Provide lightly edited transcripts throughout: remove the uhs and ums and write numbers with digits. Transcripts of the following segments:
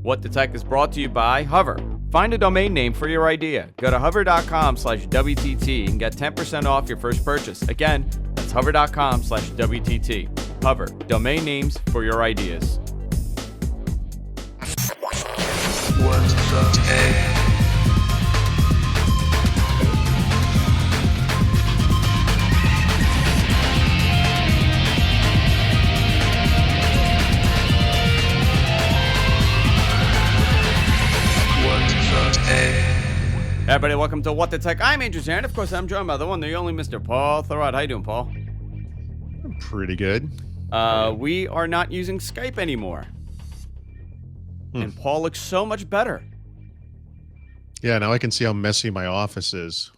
What the Tech is brought to you by Hover. Find a domain name for your idea. Go to hover.com/WTT and get 10% off your first purchase. Again, that's hover.com/WTT. Hover, domain names for your ideas. What the Tech? Hey everybody, welcome to What the Tech. I'm Andrew Zaren. Of course, I'm joined by the one, the only Mr. Paul Thurrott. How you doing, Paul? I'm pretty good. We are not using Skype anymore. And Paul looks so much better. Yeah, now I can see how messy my office is.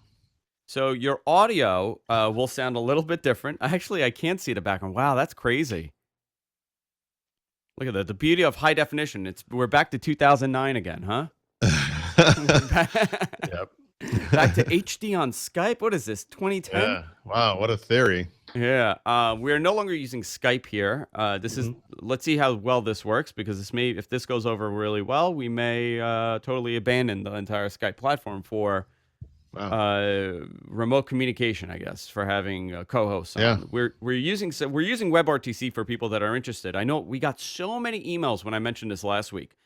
So your audio will sound a little bit different. Actually, I can't see the background. Wow, that's crazy. Look at that. The beauty of high definition. We're back to 2009 again, huh? Yep. Back to HD on Skype. What is this, 2010? Yeah. Wow, what a theory. Yeah. We are no longer using Skype here. This is. Let's see how well this works, because if this goes over really well, we may totally abandon the entire Skype platform for remote communication, I guess, for having co-hosts on. Yeah. We're using WebRTC for people that are interested. I know we got so many emails when I mentioned this last week.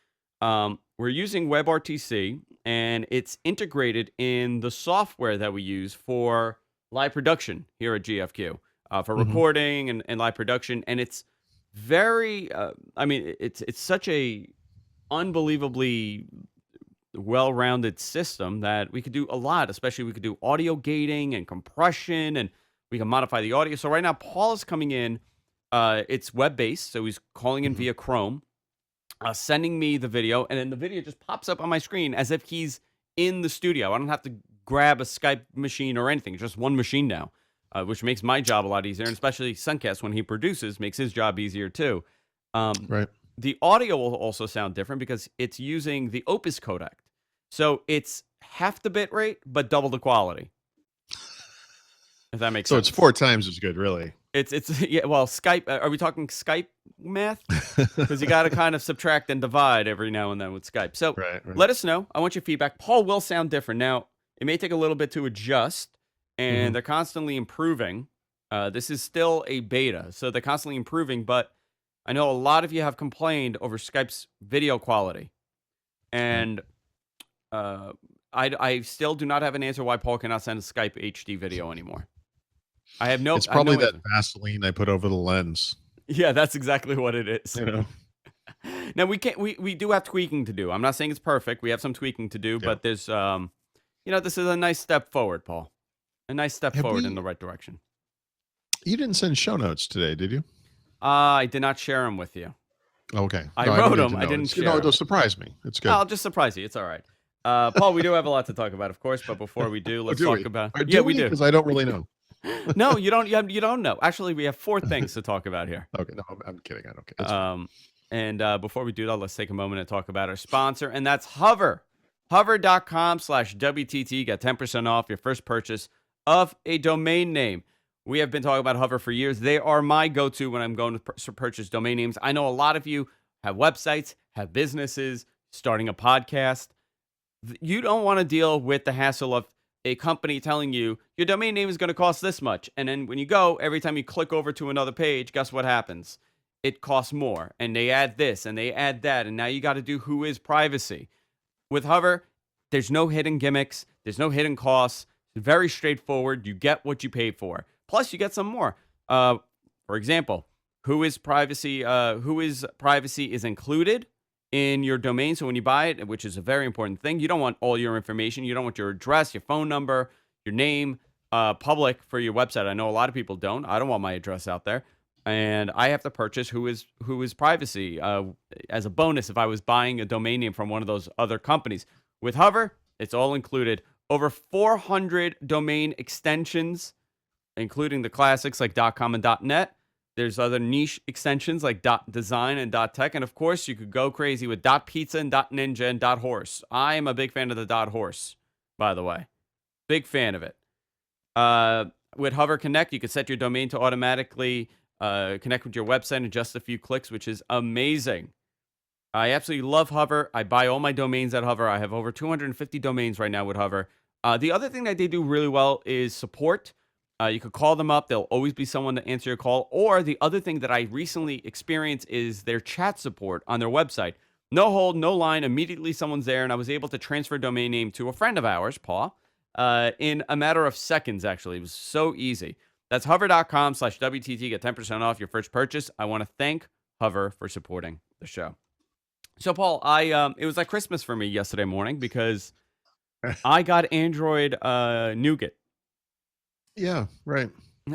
We're using WebRTC, and it's integrated in the software that we use for live production here at GFQ, for recording and live production. And it's very, it's such a unbelievably well-rounded system that we could do a lot. Especially we could do audio gating and compression, and we can modify the audio. So right now, Paul is coming in. It's web-based, so he's calling in via Chrome. Sending me the video, and then the video just pops up on my screen as if he's in the studio. I don't have to grab a Skype machine or anything. It's just one machine now, which makes my job a lot easier, and especially Suncast, when he produces, makes his job easier too. Right. The audio will also sound different because it's using the Opus codec. So it's half the bit rate, but double the quality. If that makes sense. So it's 4 times as good, really. It's yeah. Well, Skype. Are we talking Skype math? Because you got to kind of subtract and divide every now and then with Skype. So Right. let us know. I want your feedback. Paul will sound different. Now, it may take a little bit to adjust, and they're constantly improving. This is still a beta, so they're constantly improving. But I know a lot of you have complained over Skype's video quality, and I still do not have an answer why Paul cannot send a Skype HD video anymore. I have no. It's probably that answer. Vaseline I put over the lens. Yeah, that's exactly what it is. You know. Now we do have tweaking to do. I'm not saying it's perfect. We have some tweaking to do, but there's this is a nice step forward, Paul. A nice step forward in the right direction. You didn't send show notes today, did you? I did not share them with you. Okay. I wrote them. I didn't share them. It'll surprise me. It's good. I'll just surprise you. It's all right. Paul, we do have a lot to talk about, of course, but before we do, let's talk about. Yeah, we do. Because I don't really know. No, you don't. You don't know. Actually, we have 4 things to talk about here. Okay, no, I'm kidding. I don't care. And before we do that, let's take a moment and talk about our sponsor, and that's Hover. Hover.com/WTT. Get 10% off your first purchase of a domain name. We have been talking about Hover for years. They are my go-to when I'm going to purchase domain names. I know a lot of you have websites, have businesses, starting a podcast. You don't want to deal with the hassle of a company telling you your domain name is going to cost this much. And then when you go, every time you click over to another page, guess what happens? It costs more. And they add this and they add that. And now you got to do who is privacy. With Hover, there's no hidden gimmicks. There's no hidden costs. It's very straightforward. You get what you pay for. Plus, you get some more. For example, who is privacy is included in your domain. So when you buy it, which is a very important thing, you don't want all your information. You don't want your address, your phone number, your name public for your website. I know a lot of people don't. I don't want my address out there. And I have to purchase who is privacy as a bonus if I was buying a domain name from one of those other companies. With Hover, it's all included. Over 400 domain extensions, including the classics like .com and .net. There's other niche extensions like .design and .tech. And of course, you could go crazy with .pizza and .ninja and .horse. I am a big fan of the .horse, by the way. Big fan of it. With Hover Connect, you can set your domain to automatically connect with your website in just a few clicks, which is amazing. I absolutely love Hover. I buy all my domains at Hover. I have over 250 domains right now with Hover. The other thing that they do really well is support. You could call them up. There'll always be someone to answer your call. Or the other thing that I recently experienced is their chat support on their website. No hold, no line. Immediately someone's there, and I was able to transfer domain name to a friend of ours, Paul, in a matter of seconds, actually. It was so easy. That's hover.com/WTT. Get 10% off your first purchase. I want to thank Hover for supporting the show. So, Paul, it was like Christmas for me yesterday morning because I got Android Nougat Yeah, right.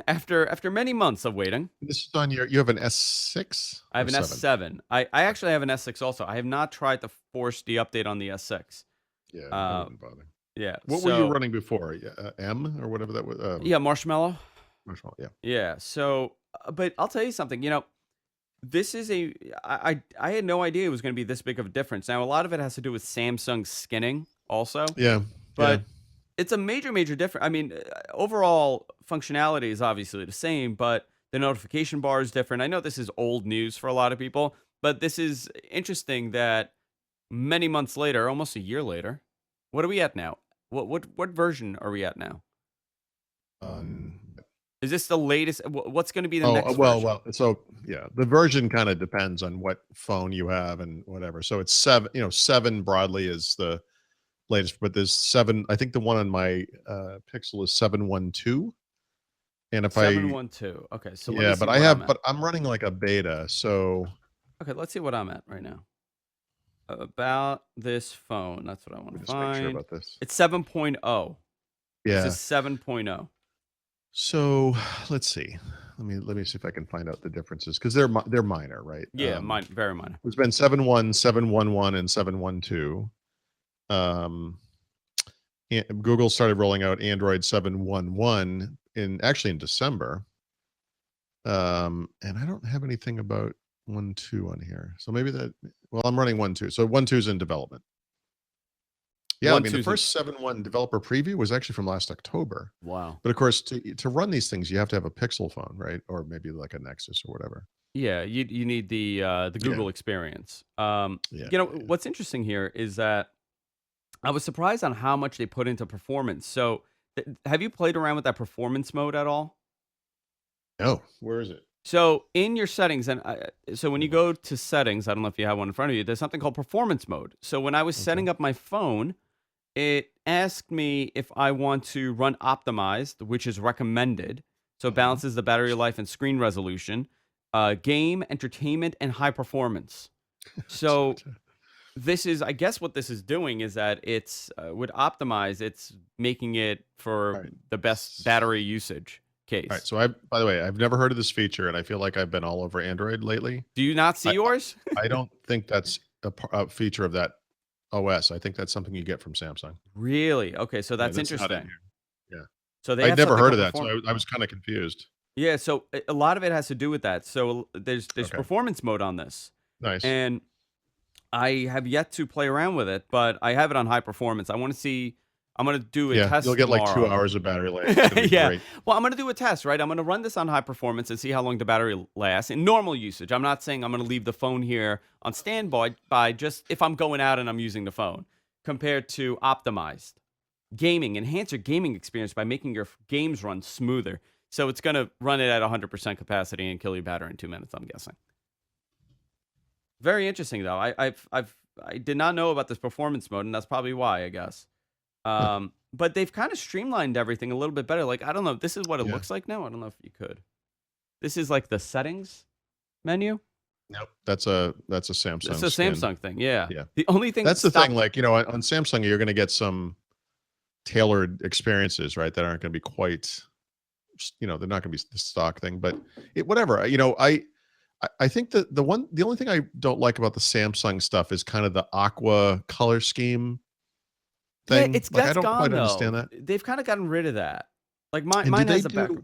after many months of waiting. This is on you have an S6? I have Or an 7? S7. I actually have an S6 also. I have not tried to force the update on the S6. Yeah, I Uh, wouldn't bother. yeah. What were you running before? M or whatever that was? Yeah, Marshmallow. Marshmallow, yeah. Yeah. So, but I'll tell you something. This is I had no idea it was going to be this big of a difference. Now, a lot of it has to do with Samsung skinning also, Yeah, but it's a major difference. I mean, overall functionality is obviously the same, but the notification bar is different. I know this is old news for a lot of people, but this is interesting that many months later, almost a year later, what are we at now? What version are we at now? Um, Is this the latest? What's going to be the next well, version? so yeah, the version kind of depends on what phone you have and whatever. So it's 7, 7 broadly is the latest, but there's 7. I think the one on my Pixel is 712. And if 712. Okay, so let me yeah, see but what I'm at. but I'm running like a beta, so Okay, let's see what I'm at right now. About this phone. That's what I want let me to just make sure find. about this. It's 7.0. This Yeah. is 7.0. So let's see. Let me see if I can find out the differences because they're minor, right? Yeah, very minor. There's been 7.1, 7.11, and 7.12. Google started rolling out Android 7.11 in December. And I don't have anything about 1.2 on here. So maybe I'm running 1.2. So 1.2 is in development. Yeah, I mean, the first 7.1 developer preview was actually from last October. Wow. But of course, to run these things, you have to have a Pixel phone, right? Or maybe like a Nexus or whatever. Yeah, you need the Google experience. What's interesting here is that I was surprised on how much they put into performance. So, have you played around with that performance mode at all? No. Where is it? So in your settings, and so when you go to settings, I don't know if you have one in front of you. There's something called performance mode. So when I was setting up my phone, it asked me if I want to run optimized, which is recommended. So it balances the battery life and screen resolution, game, entertainment, and high performance. So this is, I guess, what this is doing is that it's with optimize, it's making it for the best battery usage case. All right. So by the way, I've never heard of this feature, and I feel like I've been all over Android lately. Do you not see yours? I don't think that's a feature of that OS. I think that's something you get from Samsung. Really? Okay, so that's not in interesting. here. Yeah. So they I'd never heard of that, so I was kind of confused. Yeah, so a lot of it has to do with that. So there's performance mode on this. Nice. And I have yet to play around with it, but I have it on high performance. I want to see. I'm going to do a test. You'll get tomorrow. like 2 hours of battery life. It's gonna be great. Well, I'm going to do a test, right? I'm going to run this on high performance and see how long the battery lasts in normal usage. I'm not saying I'm going to leave the phone here on standby by just if I'm going out and I'm using the phone, compared to optimized gaming. Enhance your gaming experience by making your games run smoother. So it's going to run it at 100% capacity and kill your battery in 2 minutes, I'm guessing. Very interesting, though. I did not know about this performance mode, and that's probably why, I guess. But they've kind of streamlined everything a little bit better. Like, I don't know. This is what it looks like now. I don't know if you could. This is like the settings menu. Nope. That's a Samsung. It's a Samsung thing. Yeah. Yeah. The only thing that's the thing. Like, on Samsung, you're going to get some tailored experiences, right? That aren't going to be quite, they're not going to be the stock thing, but whatever. I think that the only thing I don't like about the Samsung stuff is kind of the aqua color scheme thing. Yeah, I don't quite understand that. They've kind of gotten rid of that. Like mine has a background.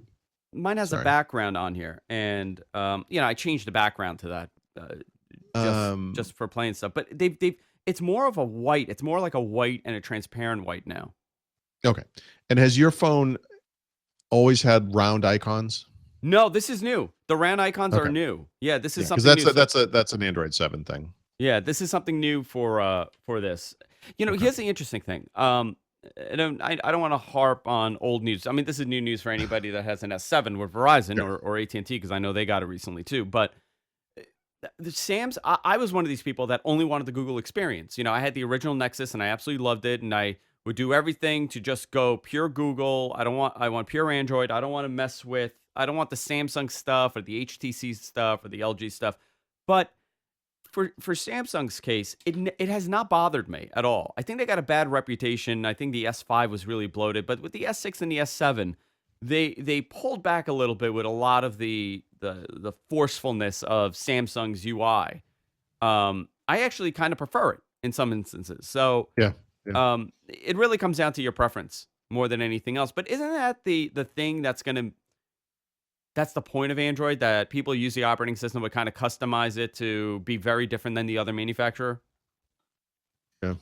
Mine has a background on here, and I changed the background to that just for playing stuff. But it's more of a white. It's more like a white and a transparent white now. Okay. And has your phone always had round icons? No, this is new. The round icons are new. Yeah, this is something because that's an Android 7 thing. Yeah, this is something new for this. Okay. Here's the interesting thing. I don't want to harp on old news. I mean, this is new news for anybody that has an S7 with Verizon Sure. or AT&T because I know they got it recently too. But the Sam's, I was one of these people that only wanted the Google experience. I had the original Nexus and I absolutely loved it, and I would do everything to just go pure Google. I want pure Android. I don't want to mess with. I don't want the Samsung stuff or the HTC stuff or the LG stuff. But for Samsung's case, it has not bothered me at all. I think they got a bad reputation. I think the S5 was really bloated, but with the S6 and the S7, they pulled back a little bit with a lot of the forcefulness of Samsung's UI. I actually kind of prefer it in some instances. So Yeah. Yeah. it really comes down to your preference more than anything else. But isn't that the thing that's the point of Android, that people use the operating system but kind of customize it to be very different than the other manufacturer? Yeah.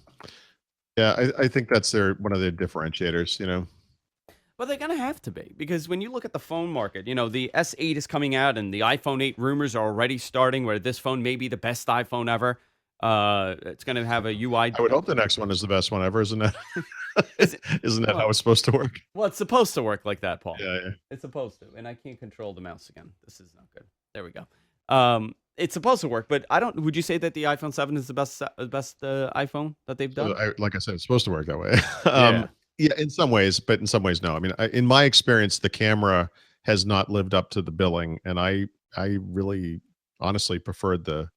Yeah. I think that's one of their differentiators. Well, they're gonna have to be, because when you look at the phone market, the S8 is coming out and the iPhone 8 rumors are already starting where this phone may be the best iPhone ever. It's gonna have a UI. I would hope the next one is the best one ever, isn't that? Is it, Isn't that how well, it's supposed to work? well, it's supposed to work like that, Paul. Yeah. Yeah. It's supposed to, and I can't control the mouse again. This is not good. There we go. It's supposed to work, but I don't. Would you say that the iPhone 7 is the best iPhone that they've So done? like I said, it's supposed to work that way. Yeah. Yeah, in some ways, but in some ways, no. I mean, in my experience, the camera has not lived up to the billing, and I really honestly preferred the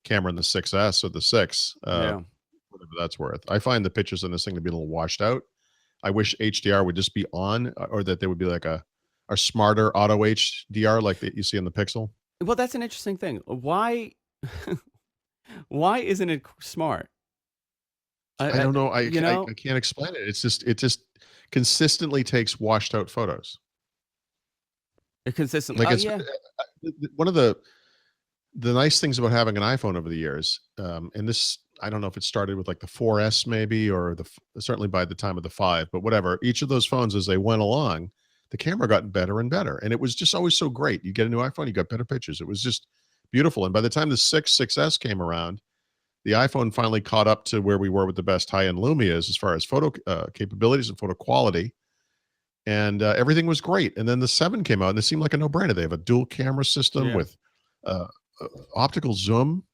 camera in the 6S or the 6, Yeah. whatever that's worth. I find the pictures in this thing to be a little washed out. I wish HDR would just be on, or that there would be like a smarter auto HDR like that you see in the Pixel. Well, that's an interesting thing. Why? Why isn't it smart? I I don't know. you know, I can't explain it. It just consistently takes washed out photos. consistently. Like Oh it's yeah. one of the nice things about having an iPhone over the years, and this, I don't know if it started with like the 4S maybe, or certainly by the time of the 5, but whatever. Each of those phones, as they went along, the camera got better and better, and it was just always so great. You get a new iPhone, you got better pictures. It was just beautiful. And by the time the 6S came around, the iPhone finally caught up to where we were with the best high-end Lumias as far as photo capabilities and photo quality, and everything was great. And then the 7 came out, and it seemed like a no-brainer. They have a dual camera system Yeah. with uh, optical zoom.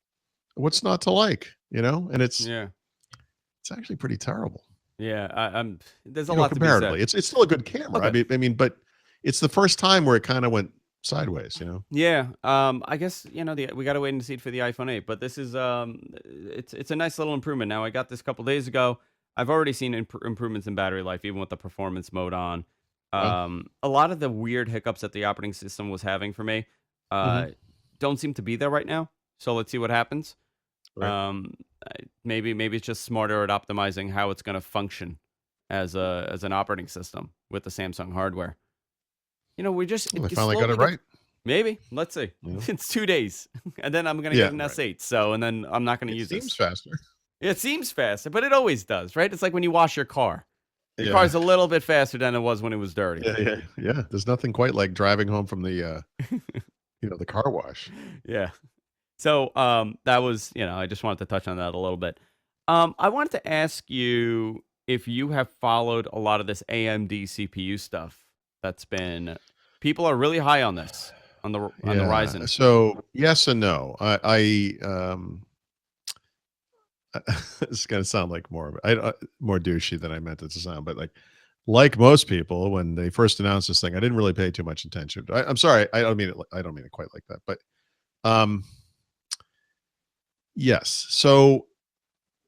What's not to like? And Yeah. it's actually pretty terrible. Yeah. There's a lot to be said. Comparatively, it's still a good camera. Okay. But it's the first time where it kind of went sideways. Yeah. I guess we got to wait and see it for the iPhone 8, but this is it's a nice little improvement. Now I got this a couple days ago. I've already seen improvements in battery life, even with the performance mode on. Well, A lot of the weird hiccups that the operating system was having for me, mhm, uh, don't seem to be there right now. So let's see what happens. right. Maybe it's just smarter at optimizing how it's going to function as an operating system with the Samsung hardware. We just Well, they it finally got slowly it gets. right. Maybe. Let's see. You know? It's 2 days, and then I'm gonna Yeah, get an right. S8. So, and then I'm not gonna It use seems this. faster. It seems faster, but it always does, right? It's like when you wash your car. Your Yeah. car's a little bit faster than it was when it was dirty. Yeah, yeah, yeah. There's nothing quite like driving home from the car wash. Yeah. So, that was, I just wanted to touch on that a little bit. I wanted to ask you if you have followed a lot of this AMD CPU stuff. That's been People are really high on this on the Yeah. Ryzen. So yes and no. This is gonna sound like more douchey than I meant it to sound, but like most people, when they first announced this thing, I didn't really pay too much attention. I'm sorry, I don't mean it quite like that, but um, yes. So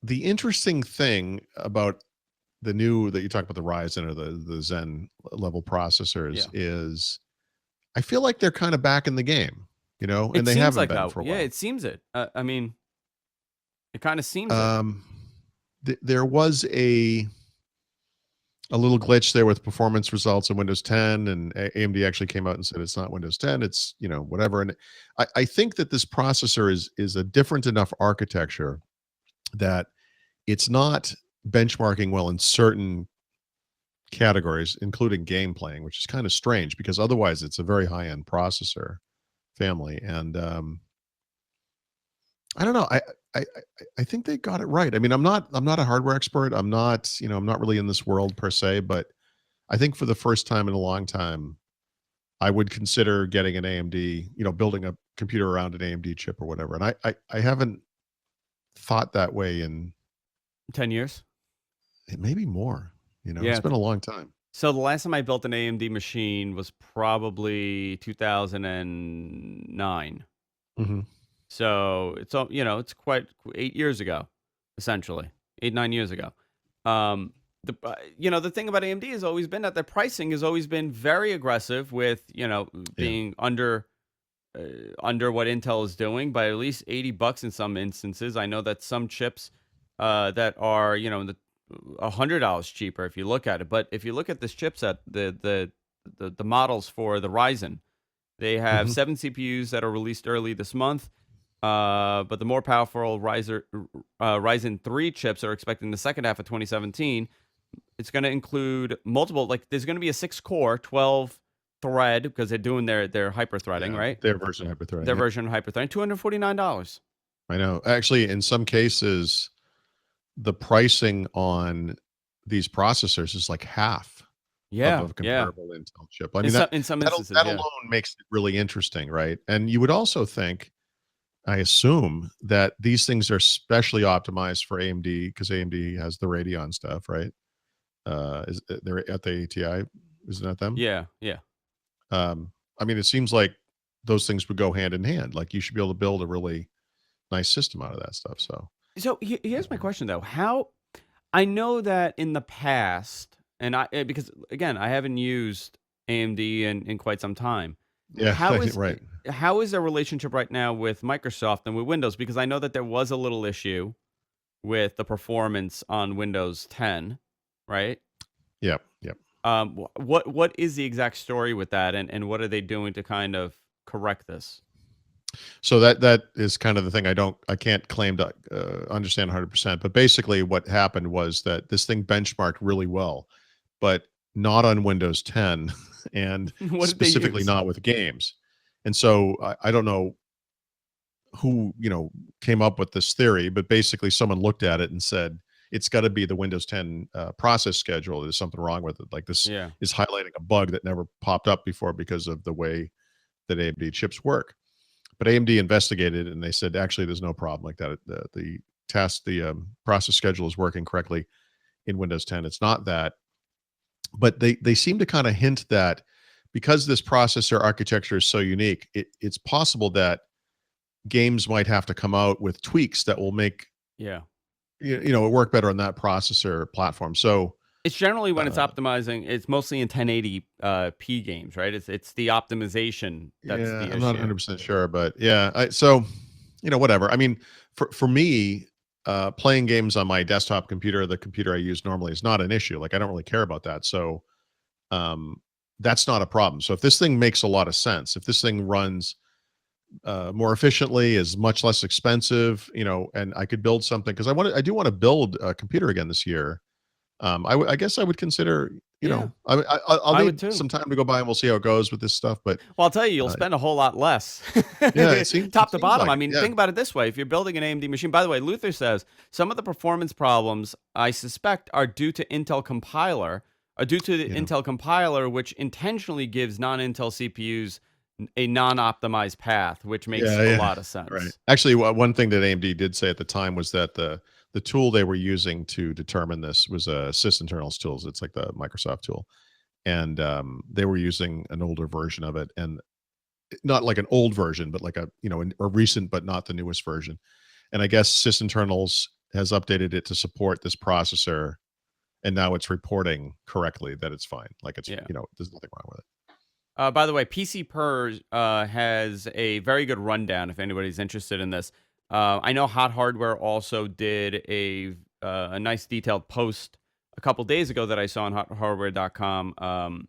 the interesting thing about the new that you talk about, the Ryzen or the Zen level processors, Yeah. is I feel like they're kind of back in the game, It and they seems haven't like been how, for a yeah, while. it seems it. I mean, it kind of seems it. Um, there was a little glitch there with performance results in Windows 10, and AMD actually came out and said it's not Windows 10, it's whatever. And I think that this processor is a different enough architecture that it's not benchmarking well in certain categories, including game playing, which is kind of strange because otherwise it's a very high end processor family. And I don't know. I think they got it right. I mean, I'm not a hardware expert. I'm not really in this world per se, but I think for the first time in a long time, I would consider getting an AMD, building a computer around an AMD chip or whatever. And I haven't thought that way in 10 years. maybe more. It's Yeah. been a long time. So the last time I built an AMD machine was probably 2009. Hmm. So it's quite 8 years ago, essentially 8, 9 years ago. The thing about AMD has always been that their pricing has always been very aggressive with, Yeah. being under what Intel is doing by at least $80 in some instances. I know that some chips that are, in the $100 cheaper if you look at it. But if you look at this chipset, the models for the Ryzen, they have Hmm. 7 CPUs that are released early this month. But the more powerful Ryzen 3 chips are expected in the second half of 2017. It's going to include multiple, like there's going to be a 6-core, 12 thread because they're doing their hyper threading, Yeah. right? Their version of hyperthreading. Their Yep. version of hyper threading, $249. I know. Actually, in some cases, the pricing on these processors is like half of Yeah, a yeah. comparable Intel chip. I In mean, some instances, that yeah. alone makes it really interesting, right? And you would also think, I assume, that these things are specially optimized for AMD because AMD has the Radeon stuff, right? They're at the ATI, isn't that them? Yeah, yeah. I mean, it seems like those things would go hand in hand. Like you should be able to build a really nice system out of that stuff. So, So here's my question though. How I know that in the past, and because again, I haven't used AMD in quite some time. yeah, How is right. how is their relationship right now with Microsoft and with Windows? Because I know that there was a little issue with the performance on Windows 10, right? Yep, yep. What is the exact story with that, and what are they doing to kind of correct this? So that is kind of the thing. I can't claim to understand 100%. But basically, what happened was that this thing benchmarked really well, but not on Windows 10, and What did they specifically use? not with games. And so I don't know who came up with this theory, but basically someone looked at it and said it's got to be the Windows 10 process schedule. There's something wrong with it. Like this Yeah, is highlighting a bug that never popped up before because of the way that AMD chips work. But AMD investigated and they said actually there's no problem like that. The process schedule is working correctly in Windows 10. It's not that, but they seem to kind of hint that because this processor architecture is so unique, it's possible that games might have to come out with tweaks that will make yeah. it work better on that processor platform. So It's generally when it's uh, optimizing. It's mostly in 1080 p games, right? It's the optimization that's yeah, the I'm not issue. 100% sure, but yeah, so whatever. I mean, for me, playing games on my desktop computer, the computer I use normally, is not an issue. Like I don't really care about that. So um, that's not a problem. So if this thing makes a lot of sense, if this thing runs more efficiently, is much less expensive, and I could build something because I do want to build a computer again this year. I guess I would consider, Yeah, I'll I would need too. some time to go by and we'll see how it goes with this stuff. But Well, I'll tell you, you'll uh, spend a whole lot less. yeah, it seems Top to bottom. like I it. mean, Yeah, think about it this way. If you're building an AMD machine, by the way, Luther says some of the performance problems I suspect are due to the yeah, Intel compiler, which intentionally gives non-Intel CPUs a non-optimized path, which makes yeah, a yeah. lot of Right. sense. Actually, one thing that AMD did say at the time was that the tool they were using to determine this was a sysinternals tools. It's like the Microsoft tool, and they were using an older version of it, and not like an old version, but like a recent, but not the newest version. And I guess sysinternals has updated it to support this processor, and now it's reporting correctly that it's fine. Like it's Yeah. there's nothing wrong with it. By the way, PC Purge has a very good rundown if anybody's interested in this. I know Hot Hardware also did a nice detailed post a couple days ago that I saw on hothardware.com.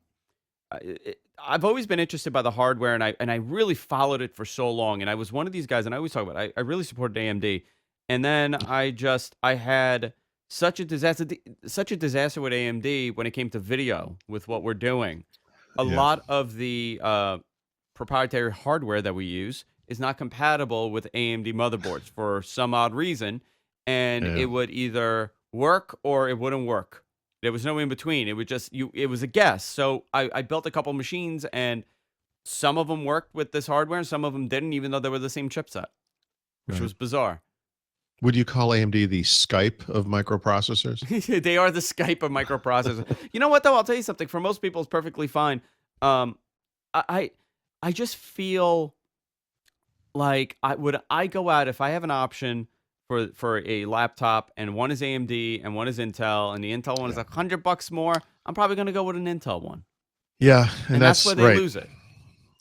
I've always been interested by the hardware, and I really followed it for so long. And I was one of these guys, and I always talk about I really supported AMD, and then I had such a disaster with AMD when it came to video with what we're doing. A Yeah. lot of the proprietary hardware that we use is not compatible with AMD motherboards for some odd reason, and Yeah. it would either work or it wouldn't work. There was no in between. It would just you. It was a guess. So I built a couple machines, and some of them worked with this hardware, and some of them didn't, even though they were the same chipset, which Right. was bizarre. Would you call AMD the Skype of microprocessors? They are the Skype of microprocessors. You know what though? I'll tell you something. For most people, it's perfectly fine. Um, I I I just feel like I go out if I have an option for a laptop and one is AMD and one is Intel and the Intel one is Yeah. $100 more, I'm probably gonna go with an Intel one, Yeah, and and that's that's where they right. lose it.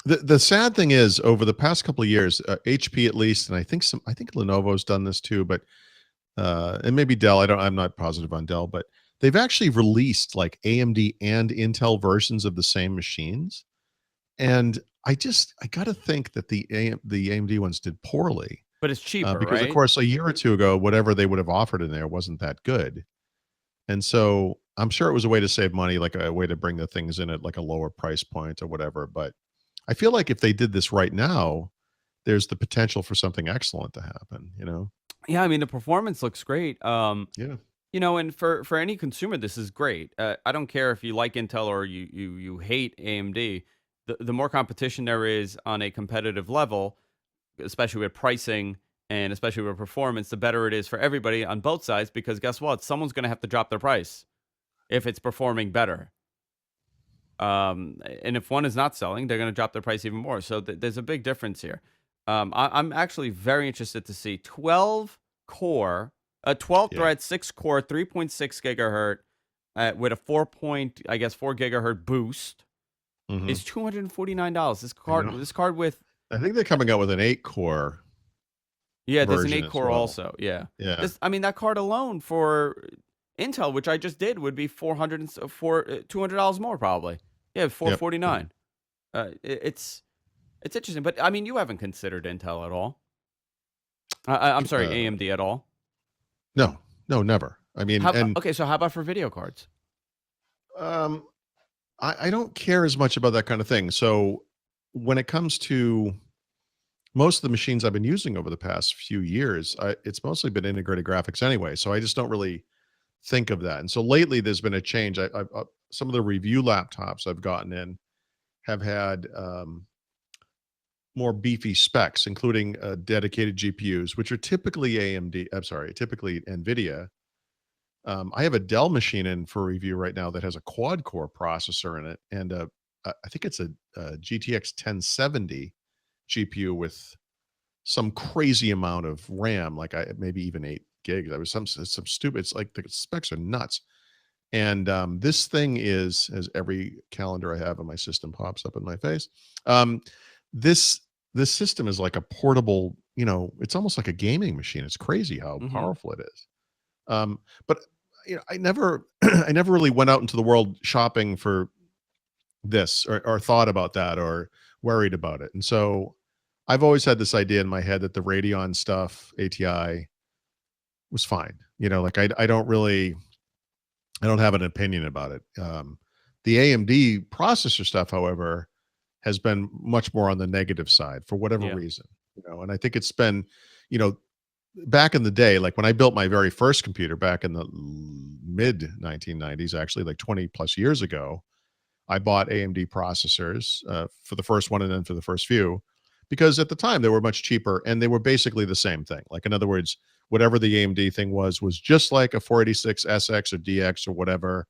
The sad thing is, over the past couple of years, HP at least, and I think Lenovo's done this too, but and maybe Dell. I'm not positive on Dell, but they've actually released like AMD and Intel versions of the same machines. And I got to think that the AMD ones did poorly, But it's cheaper, because of right? course a year or two ago, whatever they would have offered in there wasn't that good. And so I'm sure it was a way to save money, like a way to bring the things in at like a lower price point or whatever. But I feel like if they did this right now, there's the potential for something excellent to happen, you know? Yeah, I mean the performance looks great. Yeah. And for any consumer, this is great. I don't care if you like Intel or you hate AMD. The more competition there is on a competitive level, especially with pricing and especially with performance, the better it is for everybody on both sides. Because guess what? Someone's going to have to drop their price if it's performing better. And if one is not selling, they're going to drop their price even more. So there's a big difference here. I'm actually very interested to see 12 Yeah. thread, 6 core, 3.6 gigahertz with a 4 gigahertz boost Mhm. is $249. This I know. card with I think they're coming out with an 8-core yeah, there's an version 8 as core well. also. Yeah, Yeah. I mean that card alone for Intel, which I just did, would be $200 more probably. Yeah, Yep. 449. It's interesting, but I mean you haven't considered Intel at all. I'm sorry, Uh, AMD at all. no, no, never. I mean, and Okay, so how about for video cards? um, I don't care as much about that kind of thing. So when it comes to most of the machines I've been using over the past few years, it's mostly been integrated graphics anyway. So I just don't really think of that. And so lately, there's been a change. Some of the review laptops I've gotten in have had more beefy specs, including dedicated GPUs, which are typically AMD. I'm sorry, typically NVIDIA. I have a Dell machine in for review right now that has a quad core processor in it, and I think it's a GTX 1070 GPU with some crazy amount of RAM, like maybe even 8 gigs. I was some stupid. It's like the specs are nuts. And this thing is, as every calendar I have on my system pops up in my face. Um, this this system is like a portable. It's almost like a gaming machine. It's crazy how Mm-hmm. powerful it is. But I never, I never really went out into the world shopping for this, or thought about that, or worried about it. And so I've always had this idea in my head that the Radeon stuff, ATI, was fine. Like I don't have an opinion about it. The AMD processor stuff, however, has been much more on the negative side for whatever Yeah. reason. And I think it's been, you know, back in the day, like when I built my very first computer back in the mid 1990s, actually like 20 plus years ago, I bought AMD processors for the first one and then for the first few, because at the time they were much cheaper and they were basically the same thing. Like, in other words, whatever the AMD thing was just like a 486 SX or DX or whatever.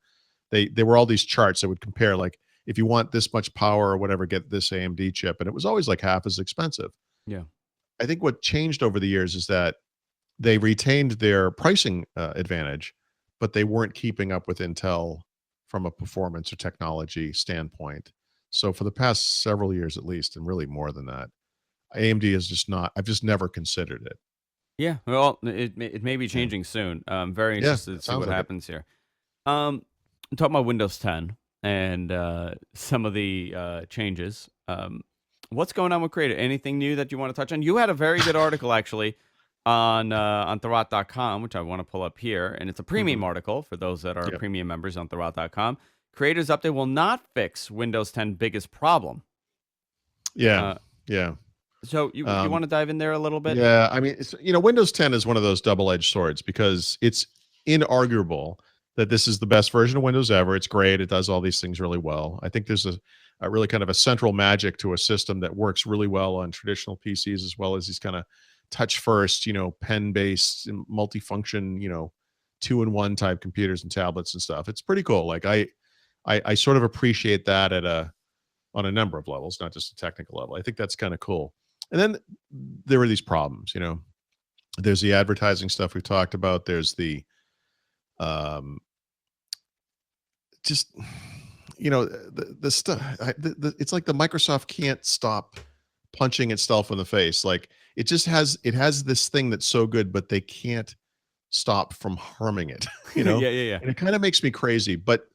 They were all these charts that would compare, like, if you want this much power or whatever, get this AMD chip, and it was always like half as expensive. Yeah. I think what changed over the years is that they retained their pricing advantage, but they weren't keeping up with Intel from a performance or technology standpoint. So for the past several years, at least, and really more than that, AMD is just not. I've just never considered it. Yeah. Well, it may be Yeah, changing soon. I'm very yeah, interested to it see sounds what like it. happens here. I'm talking about Windows 10 and some of the changes. What's going on with Creator? Anything new that you want to touch on? You had a very good article actually on Thurrott.com, which I want to pull up here, and it's a premium Hmm. article for those that are Yep. premium members on Thurrott.com. Creators Update will not fix Windows 10 biggest problem. Yeah. Uh, Yeah. So you Um, want to dive in there a little bit? yeah, I mean, it's, Windows 10 is one of those double-edged swords because it's inarguable that this is the best version of Windows ever. It's great. It does all these things really well. I think there's a really kind of a central magic to a system that works really well on traditional PCs as well as these kind of touch first, pen-based, multifunction, two-in-one type computers and tablets and stuff. It's pretty cool. Like I sort of appreciate that on a number of levels, not just a technical level. I think that's kind of cool. And then there are these problems, there's the advertising stuff we've talked about. There's the um just the stuff it's like the Microsoft can't stop punching itself in the face. Like it has this thing that's so good, but they can't stop from harming it, Yeah, yeah, yeah. and it kind of makes me crazy. But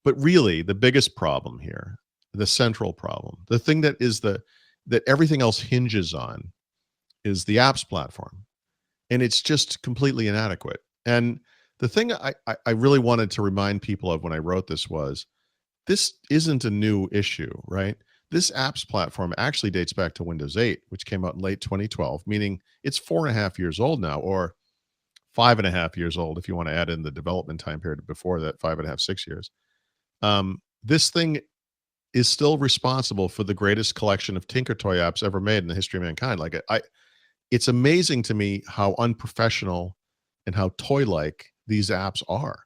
really, the biggest problem here, the central problem, the thing that everything else hinges on, is the apps platform, and it's just completely inadequate. And the thing I really wanted to remind people of when I wrote this was this isn't a new issue, right? This apps platform actually dates back to Windows 8, which came out in late 2012, meaning it's 4.5 years old now, or 5.5 years old if you want to add in the development time period before that, 5.5, 6 years. This thing is still responsible for the greatest collection of Tinker Toy apps ever made in the history of mankind. Like it's amazing to me how unprofessional and how toy-like these apps are.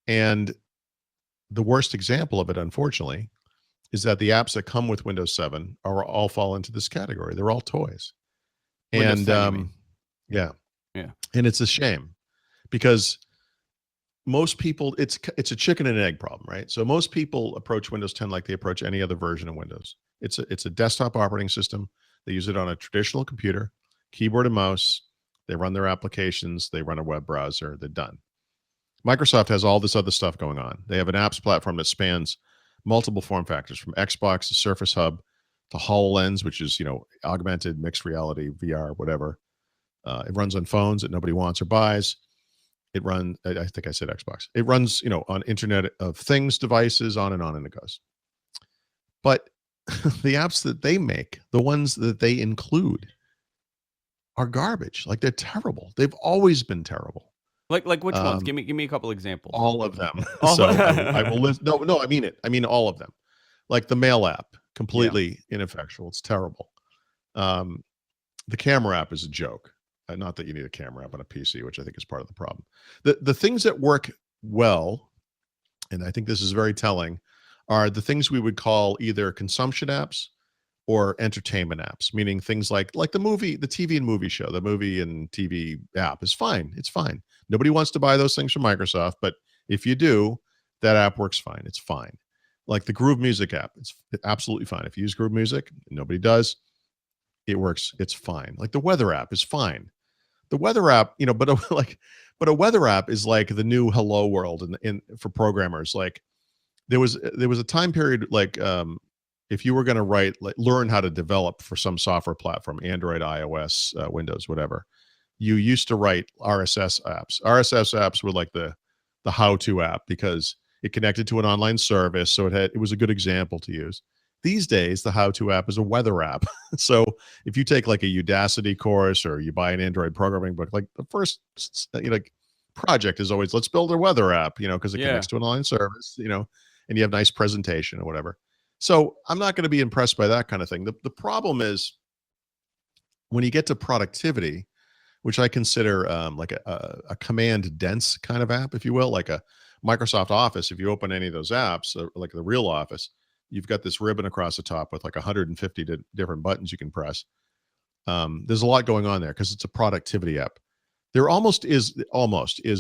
And the worst example of it, unfortunately, is that the apps that come with Windows 7 are all fall into this category. They're all toys. Windows And 10, you mean? yeah, Yeah. and it's a shame because most people, it's a chicken and egg problem, right? So most people approach Windows 10 like they approach any other version of Windows. It's a desktop operating system. They use it on a traditional computer, keyboard and mouse. They run their applications. They run a web browser. They're done. Microsoft has all this other stuff going on. They have an apps platform that spans multiple form factors, from Xbox to Surface Hub to HoloLens, which is augmented mixed reality, VR, whatever. It runs on phones that nobody wants or buys. It runs, I think I said Xbox. It runs, on Internet of Things devices, on and it goes. But the apps that they make, the ones that they include, are garbage. Like they're terrible. They've always been terrible. Like which ones? Um, Give me a couple examples. all of them. All So I will list. No, I mean it. I mean all of them. Like the mail app, Yeah. completely ineffectual. It's terrible. Um, the camera app is a joke. Not that you need a camera app on a PC, which I think is part of the problem. The things that work well, and I think this is very telling, are the things we would call either consumption apps or entertainment apps, meaning things like the TV and movie show, the movie and TV app is fine. It's fine. Nobody wants to buy those things from Microsoft, but if you do, that app works fine. It's fine. Like the Groove Music app, it's absolutely fine. If you use Groove Music, nobody does, it works. It's fine. Like the weather app is fine. The weather app, but a weather app is like the new Hello World in for programmers. Like there was a time period, like if you were going to learn how to develop for some software platform, Android, iOS, Windows, whatever, you used to write RSS apps. RSS apps were like the how-to app because it connected to an online service, so it was a good example to use. These days, the how-to app is a weather app. So if you take like a Udacity course or you buy an Android programming book, like the first project is always, let's build a weather app, because it Yeah. connects to an online service, and you have nice presentation or whatever. So I'm not going to be impressed by that kind of thing. The problem is when you get to productivity, which I consider like a command dense kind of app, if you will, like a Microsoft Office. If you open any of those apps, like the real Office, you've got this ribbon across the top with like 150 different buttons you can press. There's a lot going on there because it's a productivity app. There almost is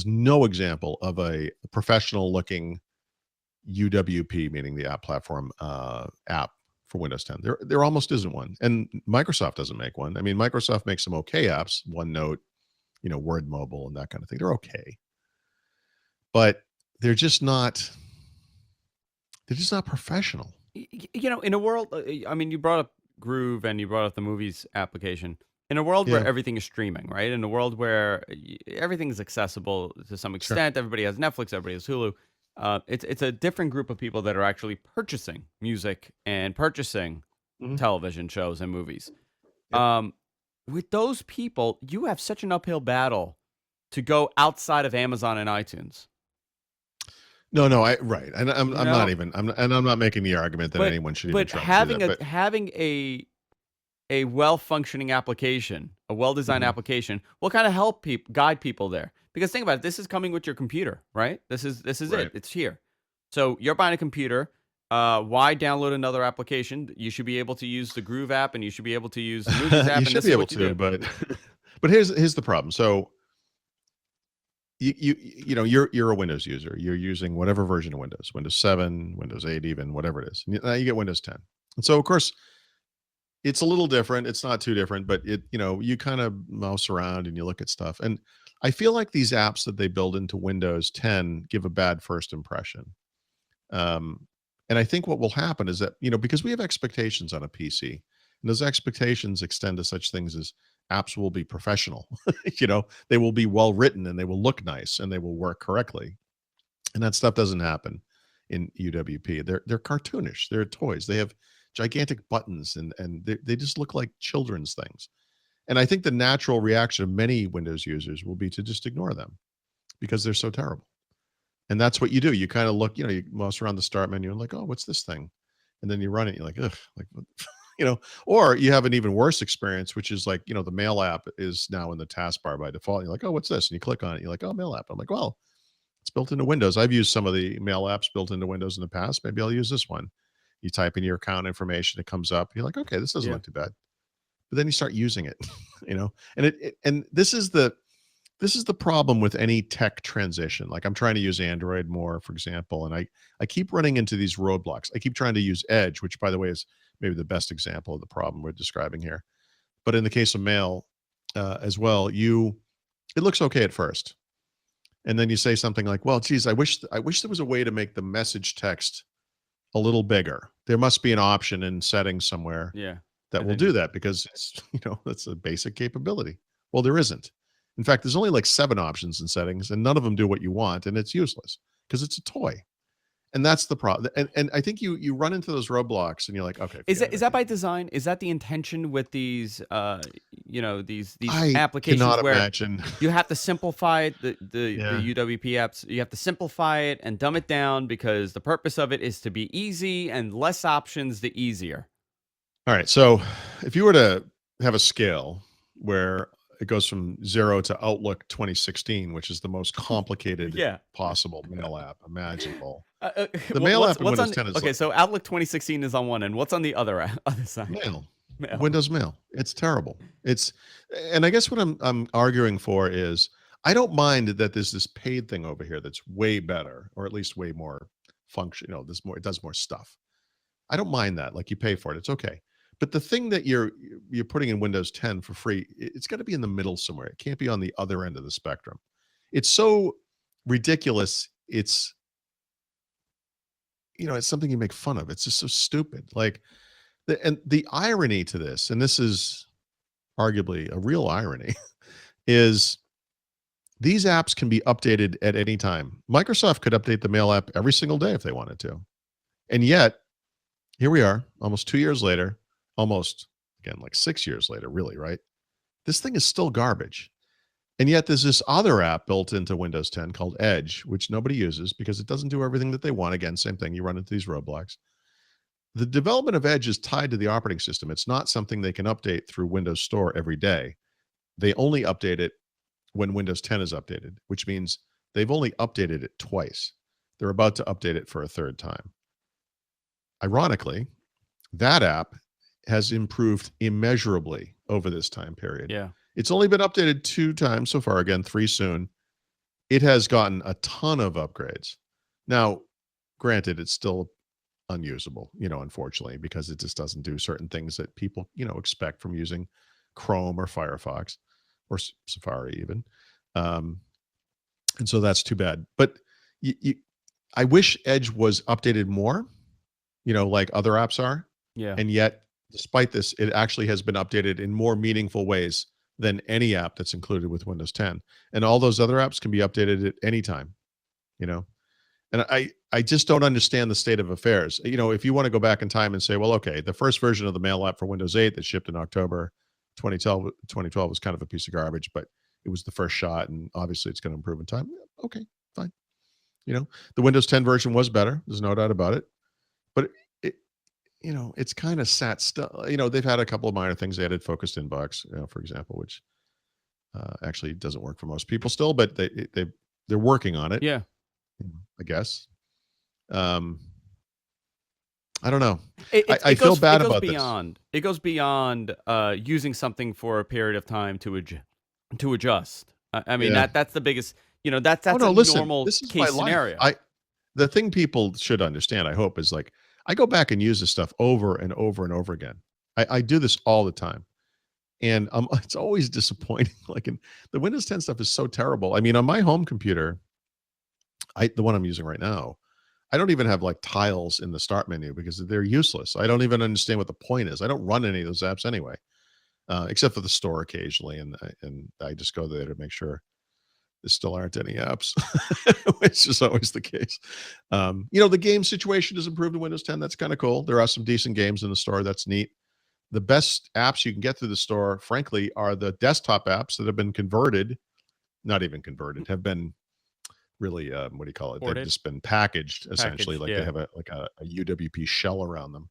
no example of a professional looking UWP, meaning the app platform app for Windows 10. There almost isn't one, and Microsoft doesn't make one. I mean, Microsoft makes some okay apps, OneNote, Word Mobile, and that kind of thing. They're okay, but they're just not. They're just not professional. In a world, I mean, you brought up Groove and you brought up the movies application. In a world where Yeah, everything is streaming, right? In a world where everything is accessible to some sure. extent, everybody has Netflix, everybody has Hulu. It's a different group of people that are actually purchasing music and purchasing Mhm. television shows and movies. Yep. With those people, you have such an uphill battle to go outside of Amazon and iTunes. No, no, right. And You I'm not know, even I'm not making the argument that but anyone should even but try to do having that. But a well-functioning application, a well-designed mhm. application will kind of help people guide people there. Because think about it, this is coming with your computer, right? This is it. Right. It's here. So you're buying a computer. Why download another application? You should be able to use the Groove app, and you should be able to use the Movies You app, and should this be is able what you to, do. but but here's the problem. So you're a Windows user. You're using whatever version of Windows, Windows 7, Windows 8, even whatever it is. Now you get Windows 10. And so of course it's a little different. It's not too different, but you kind of mouse around and you look at stuff. And I feel like these apps that they build into Windows 10 give a bad first impression. Um, and I think what will happen is that, because we have expectations on a PC, and those expectations extend to such things as apps will be professional. They will be well written and they will look nice and they will work correctly. And that stuff doesn't happen in UWP. They're cartoonish. They're toys. They have gigantic buttons and they just look like children's things. And I think the natural reaction of many Windows users will be to just ignore them because they're so terrible. And that's what you do. You kind of look, you mouse around the start menu and like, oh, what's this thing? And then you run it. You're like, ugh, like, what? Or you have an even worse experience, which is like, the mail app is now in the taskbar by default. You're like, oh, what's this? And you click on it. You're like, oh, mail app. I'm like, well, it's built into Windows. I've used some of the mail apps built into Windows in the past. Maybe I'll use this one. You type in your account information, it comes up. You're like, okay, this doesn't Yeah. look too bad. But then you start using it, and this is the problem with any tech transition. Like I'm trying to use Android more, for example, and I keep running into these roadblocks. I keep trying to use Edge, which by the way is maybe the best example of the problem we're describing here. But in the case of mail as well, it looks okay at first. And then you say something like, well, geez, I wish there was a way to make the message text a little bigger. There must be an option in settings somewhere Yeah. that And will then do that because it's, that's a basic capability. Well, there isn't. In fact, there's only like 7 options in settings and none of them do what you want, and it's useless because it's a toy. And that's the problem. And I think you run into those roadblocks and you're like, okay, is forget that it. is that by design? Is that the intention with these these I applications cannot where imagine. you have to simplify it, the Yeah. UWP apps. You have to simplify it and dumb it down because the purpose of it is to be easy and less options, the easier. All right. So if you were to have a scale where it goes from 0 to Outlook 2016, which is the most complicated Yeah. possible mail app imaginable. Uh, uh, The mail app in what's Windows on? 10 is Okay, so Outlook 2016 is on one end. What's on the other side? mail. Mail. Windows Mail. It's terrible. And I guess what I'm arguing for is I don't mind that there's this paid thing over here that's way better, or at least way more function. It does more stuff. I don't mind that. Like you pay for it, it's okay. But the thing that you're putting in Windows 10 for free, it's got to be in the middle somewhere. It can't be on the other end of the spectrum. It's so ridiculous. It's something you make fun of. It's just so stupid. Like the irony to this, and this is arguably a real irony, is these apps can be updated at any time. Microsoft could update the Mail app every single day if they wanted to. And yet, here we are, almost 2 years later, almost, again, like 6 years later, really, right? This thing is still garbage. And yet there's this other app built into Windows 10 called Edge, which nobody uses because it doesn't do everything that they want. Again, same thing. You run into these roadblocks. The development of Edge is tied to the operating system. It's not something they can update through Windows Store every day. They only update it when Windows 10 is updated, which means they've only updated it twice. They're about to update it for a third time. Ironically, that app has improved immeasurably over this time period. Yeah. It's only been updated 2 times so far, again, 3 soon. It has gotten a ton of upgrades. Now, granted, it's still unusable, unfortunately, because it just doesn't do certain things that people, expect from using Chrome or Firefox or Safari even. And so that's too bad. But I wish Edge was updated more, like other apps are. Yeah. And yet, despite this, it actually has been updated in more meaningful ways than any app that's included with Windows 10. And all those other apps can be updated at any time, And I just don't understand the state of affairs. If you want to go back in time and say, well, okay, the first version of the Mail app for Windows 8 that shipped in October 2012 was kind of a piece of garbage, but it was the first shot, and obviously it's going to improve in time. Yeah, okay, fine. The Windows 10 version was better. There's no doubt about it. But it's kind of sat still. They've had a couple of minor things. They added focused inbox, for example, which actually doesn't work for most people still, but they're working on it. Yeah. I guess. I don't know. I feel bad about beyond, this. It goes beyond using something for a period of time to adjust. I mean, that's the biggest. That's a normal this is case my scenario. The thing people should understand, I hope, is like I go back and use this stuff over and over and over again. I do this all the time, and it's always disappointing. Like the Windows 10 stuff is so terrible. I mean, on my home computer, the one I'm using right now, I don't even have like tiles in the start menu because they're useless. I don't even understand what the point is. I don't run any of those apps anyway, except for the store occasionally, and I just go there to make sure there still aren't any apps, which is always the case. The game situation has improved in Windows 10. That's kind of cool. There are some decent games in the store. That's neat. The best apps you can get through the store, frankly, are the desktop apps that have been converted, not even converted, have been really, what do you call it? Ported? They've just been packaged, essentially. Like yeah. they have a UWP shell around them.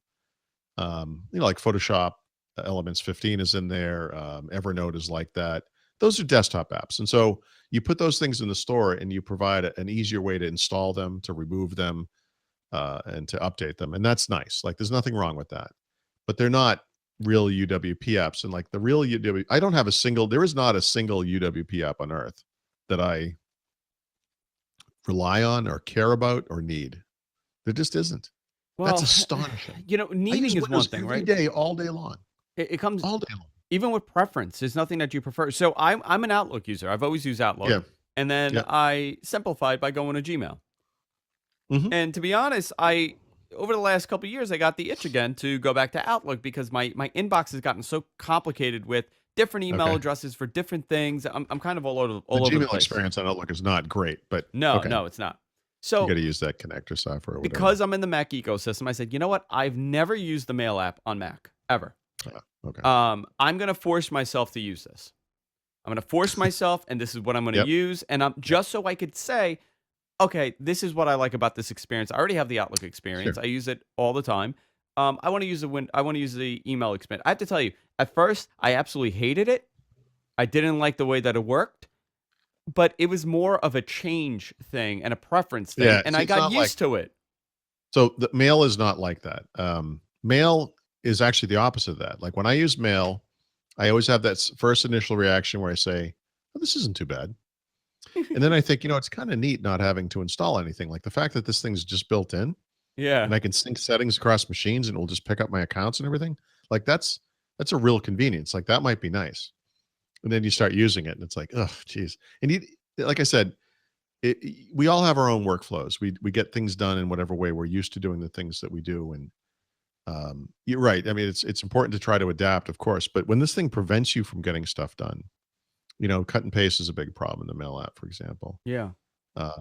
Like Photoshop Elements 15 is in there. Evernote is like that. Those are desktop apps. And so you put those things in the store and you provide an easier way to install them, to remove them, and to update them. And that's nice. Like there's nothing wrong with that. But they're not real UWP apps. And like the real there is not a single UWP app on earth that I rely on or care about or need. There just isn't. Well, that's astonishing. Needing is one thing, right? Every day, all day long. It comes all day long. Even with preference, there's nothing that you prefer. So I'm an Outlook user. I've always used Outlook. Yeah. And then I simplified by going to Gmail. Mm-hmm. And to be honest, over the last couple of years, I got the itch again to go back to Outlook because my inbox has gotten so complicated with different email addresses for different things. I'm kind of all over the Gmail place. Experience on Outlook is not great, but no, it's not. So you got to use that connector software. Or because I'm in the Mac ecosystem, I said, you know what? I've never used the Mail app on Mac ever. Okay. I'm going to force myself to use this. I'm going to force myself, and this is what I'm going to use. And I'm just so I could say, okay, this is what I like about this experience. I already have the Outlook experience. Sure. I use it all the time. I want to use the email experience. I have to tell you, at first, I absolutely hated it. I didn't like the way that it worked, but it was more of a change thing and a preference thing, and I got used to it. So the Mail is not like that. Mail is actually the opposite of that. Like when I use Mail, I always have that first initial reaction where I say, oh, this isn't too bad. And then I think, it's kind of neat not having to install anything. Like the fact that this thing's just built in. Yeah. And I can sync settings across machines and it will just pick up my accounts and everything. Like that's a real convenience. Like that might be nice. And then you start using it and it's like, oh, geez. And like I said, we all have our own workflows. We get things done in whatever way we're used to doing the things that we do. And you're right. I mean, it's important to try to adapt, of course. But when this thing prevents you from getting stuff done, cut and paste is a big problem in the Mail app, for example. Yeah.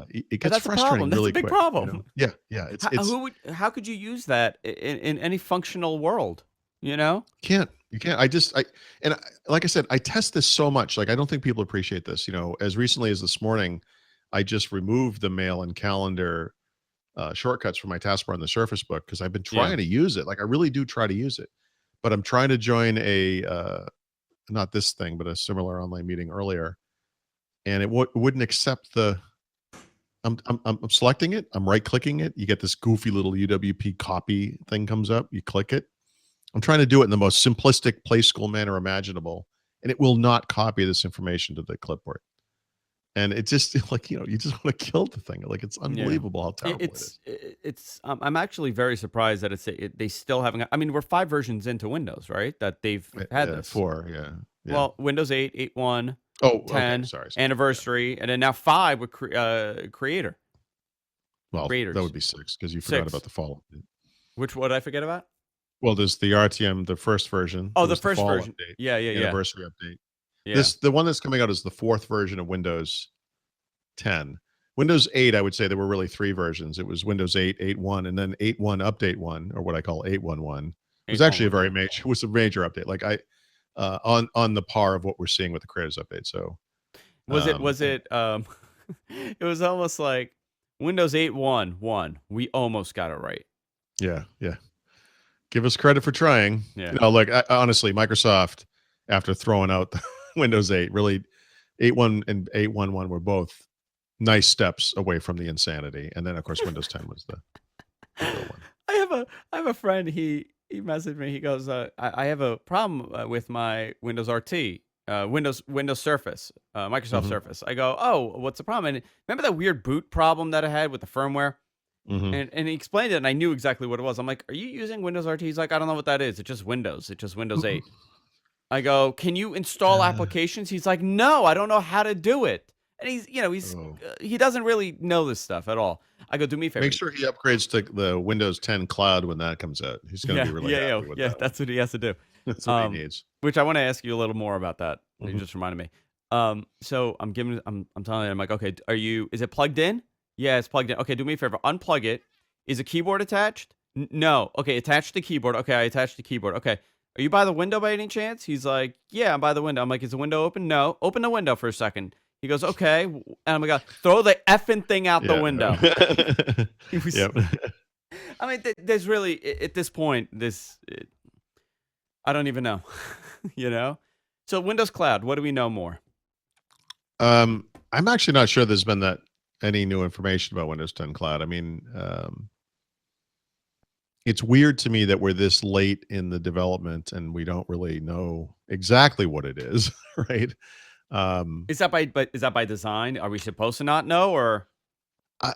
It gets frustrating really quick. That's a big problem. Yeah. How could you use that in any functional world? You can't. Like I said, I test this so much. Like I don't think people appreciate this. As recently as this morning, I just removed the Mail and calendar shortcuts from my taskbar in the Surface Book because I've been trying to use it. Like I really do try to use it, but I'm trying to join not this thing, but a similar online meeting earlier, and it wouldn't accept the. I'm selecting it. I'm right clicking it. You get this goofy little UWP copy thing comes up. You click it. I'm trying to do it in the most simplistic play school manner imaginable, and it will not copy this information to the clipboard. And it's just like, you just want to kill the thing. Like it's unbelievable how terrible it is. It's I'm actually very surprised that they still haven't. I mean, we're 5 versions into Windows, right? That they've had this 4, yeah. Well, Windows 8, 8.1, 10, sorry. Anniversary, and then now 5 with Creator. Well, Creators. That would be 6 because you forgot about the fall. Which what did I forget about? Well, there's the RTM, the first version. Oh, the first version. Update, Yeah. Anniversary update. Yeah. The one that's coming out is the 4th version of Windows 10. Windows 8, I would say there were really 3 versions. It was Windows 8, 8.1, and then 8.1 Update 1, or what I call 8.1.1. It was actually a major update. Like on the par of what we're seeing with the creators update. So Was it it was almost like Windows 8.1.1. We almost got it right. yeah, yeah. Give us credit for trying. Yeah. Like honestly, Microsoft, after throwing out the Windows 8, really 8.1 and 8.1.1 were both nice steps away from the insanity. And then of course Windows 10 was the real one. I have a friend. He messaged me. He goes, I have a problem with my Windows RT, Windows Surface, Microsoft Mhm. Surface. I go, oh, what's the problem? And remember that weird boot problem that I had with the firmware? Mhm. And he explained it, and I knew exactly what it was. I'm like, are you using Windows RT? He's like, I don't know what that is. It's just Windows. It's just Windows 8. I go, can you install applications? He's like, no, I don't know how to do it. And Oh. he doesn't really know this stuff at all. I go, do me a favor. Make sure he upgrades to the Windows 10 cloud when that comes out. He's going to be really happy with that. That's what he has to do. That's what he needs. Which I want to ask you a little more about that. You Mhm. just reminded me. So I'm telling you, I'm like, okay, is it plugged in? Yeah, it's plugged in. Okay, do me a favor, unplug it. Is a keyboard attached? No. Okay, attach the keyboard. Okay, I attached the keyboard. Okay. Are you by the window by any chance? He's like, yeah, I'm by the window. I'm like, is the window open? No. Open the window for a second. He goes, okay. And I'm like, throw the effing thing out the window. He was, Yep. I mean, there's really, at this point, I don't even know, you know? So Windows Cloud, what do we know more? I'm actually not sure there's been any new information about Windows 10 Cloud. I mean, it's weird to me that we're this late in the development and we don't really know exactly what it is, right? Is that by design? Are we supposed to not know, or I,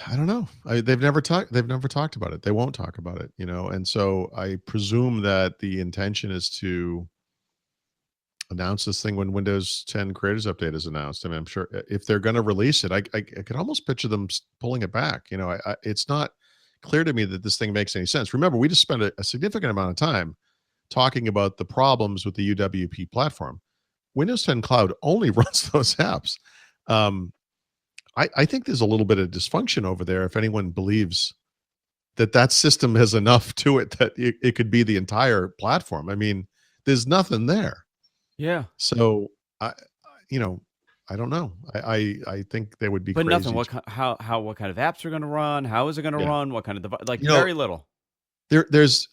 I don't know. They've never talked. They've never talked about it. They won't talk about it, and so I presume that the intention is to announce this thing when Windows 10 Creators Update is announced. I mean, I'm sure if they're going to release it, I could almost picture them pulling it back. It's not clear to me that this thing makes any sense. Remember, we just spent a significant amount of time talking about the problems with the UWP platform. Windows 10 Cloud only runs those apps. I think there's a little bit of dysfunction over there if anyone believes that system has enough to it that it could be the entire platform. I mean, there's nothing there. yeah, So I don't know. I think they would be but crazy. nothing. What kind of apps are going to run? How is it going to Yeah. run? What kind of device? Like very little. There's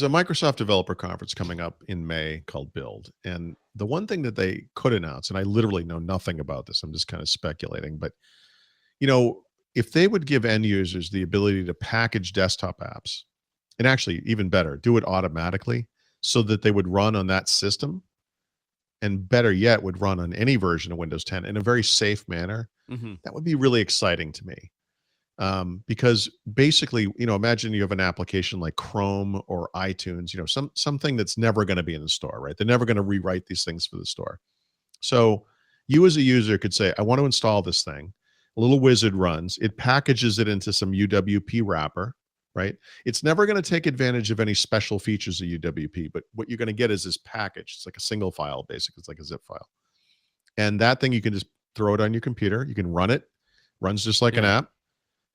a Microsoft developer conference coming up in May called Build. And the one thing that they could announce, and I literally know nothing about this, I'm just kind of speculating, but if they would give end users the ability to package desktop apps, and actually even better, do it automatically so that they would run on that system, and better yet, would run on any version of Windows 10 in a very safe manner, that would be really exciting to me. Because basically, imagine you have an application like Chrome or iTunes, something that's never going to be in the store, right? They're never going to rewrite these things for the store. So you as a user could say, I want to install this thing. A little wizard runs, it packages it into some UWP wrapper, right? It's never going to take advantage of any special features of UWP, but what you're going to get is this package. It's like a single file, basically. It's like a zip file. And that thing, you can just throw it on your computer. You can run it. Runs just like an app.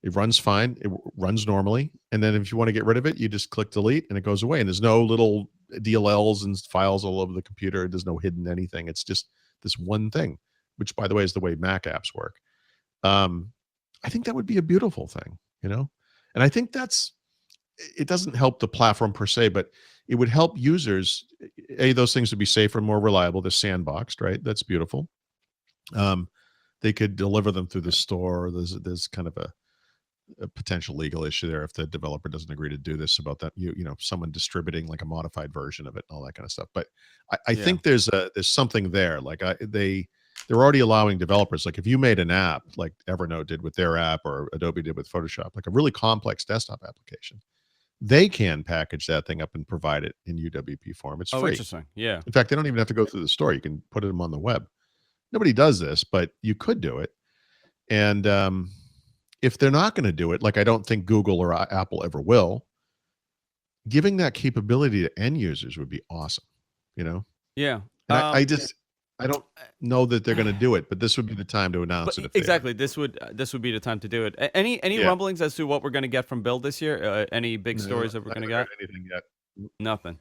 It runs fine. It runs normally. And then if you want to get rid of it, you just click delete and it goes away. And there's no little DLLs and files all over the computer. There's no hidden anything. It's just this one thing, which, by the way, is the way Mac apps work. I think that would be a beautiful thing, and I think it doesn't help the platform per se, but it would help users. Those things would be safer and more reliable. They're sandboxed, right? That's beautiful. They could deliver them through the store. There's kind of a potential legal issue there if the developer doesn't agree to do this about that. Someone distributing like a modified version of it and all that kind of stuff. But I think there's something there. Like they're already allowing developers, like if you made an app like Evernote did with their app or Adobe did with Photoshop, like a really complex desktop application, they can package that thing up and provide it in UWP form. It's free. Interesting. Yeah. In fact, they don't even have to go through the store. You can put them on the web. Nobody does this, but you could do it. And if they're not going to do it, like I don't think Google or Apple ever will, giving that capability to end users would be awesome. Yeah. And I don't know that they're going to do it, but this would be the time to announce it. Exactly. This would be the time to do it. Any rumblings as to what we're going to get from Build this year? Any big stories that we're going to get? Anything yet? Nothing.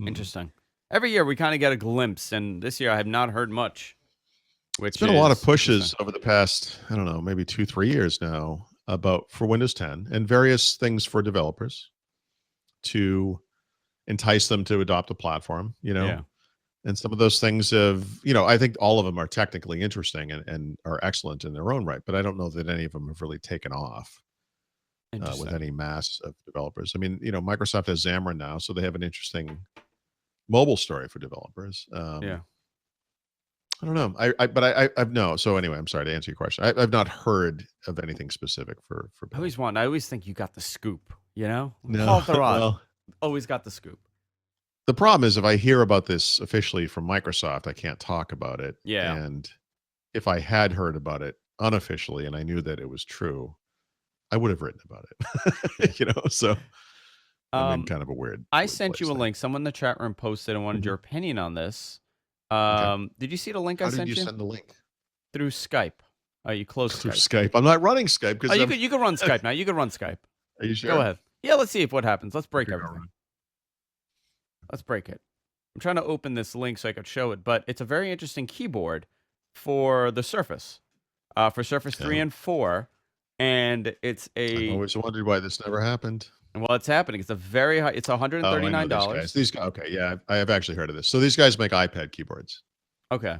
Mm. Interesting. Every year we kind of get a glimpse, and this year I have not heard much. It's Which been a lot of is pushes interesting. over the past, I don't know, maybe 2, 3 years now about for Windows 10 and various things for developers to entice them to adopt a platform, Yeah, and some of those things have, I think all of them are technically interesting and are excellent in their own right, but I don't know that any of them have really taken off with interesting. any mass of developers. I mean, Microsoft has Xamarin now, so they have an interesting mobile story for developers. Yeah. I don't know. I've no. So anyway, I'm sorry to answer your question. I've not heard of anything specific for build. I always think you got the scoop. No, Paul Thurrott well, always got the scoop. the problem is if I hear about this officially from Microsoft, I can't talk about it. Yeah. And if I had heard about it unofficially and I knew that it was true, I would have written about it. So I'm in Um, kind of a weird, I weird sent place you a there. link. Someone in the chat room posted and wanted Mhm. your opinion on this. Okay. Did you see the link I How did sent you you send the link? through Skype? Oh, you closed Through Skype. Skype. I'm not running Skype Oh, because I'm. you could run Skype now. You could run Skype. Are you Go sure? ahead. Yeah, let's see if what happens. Let's break Okay, go everything. run. Let's break it. I'm trying to open this link so I could show it, but it's a very interesting keyboard for the Surface, for Surface 3 Yeah. and 4, and it's I've always wondered why this never happened. well, it's happening. It's a very high. It's Oh, I know these guys. $139. These guys. Okay, yeah, I have actually heard of this. So these guys make iPad keyboards. Okay.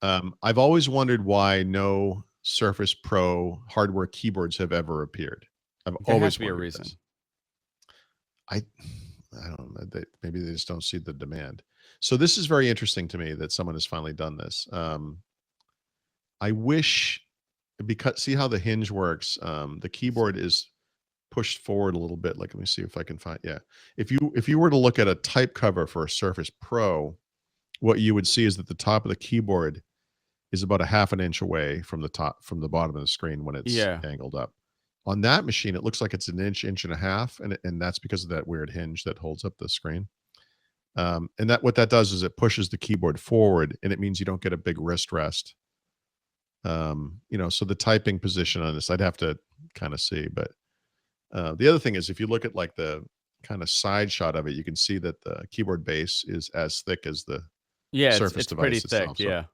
I've always wondered why no Surface Pro hardware keyboards have ever appeared. I've There has always to be a wondered reason. this. I don't know. Maybe they just don't see the demand. So this is very interesting to me that someone has finally done this. I wish because see how the hinge works. The keyboard is pushed forward a little bit. Like, let me see if I can find. Yeah, if you were to look at a type cover for a Surface Pro, what you would see is that the top of the keyboard is about a half an inch away from the bottom of the screen when it's Yeah. angled up. On that machine, it looks like it's an inch and a half, and that's because of that weird hinge that holds up the screen. And what that does is it pushes the keyboard forward, and it means you don't get a big wrist rest. So the typing position on this, I'd have to kind of see. But the other thing is, if you look at like the kind of side shot of it, you can see that the keyboard base is as thick as the Yeah, Surface it's pretty device thick. itself. So, Yeah.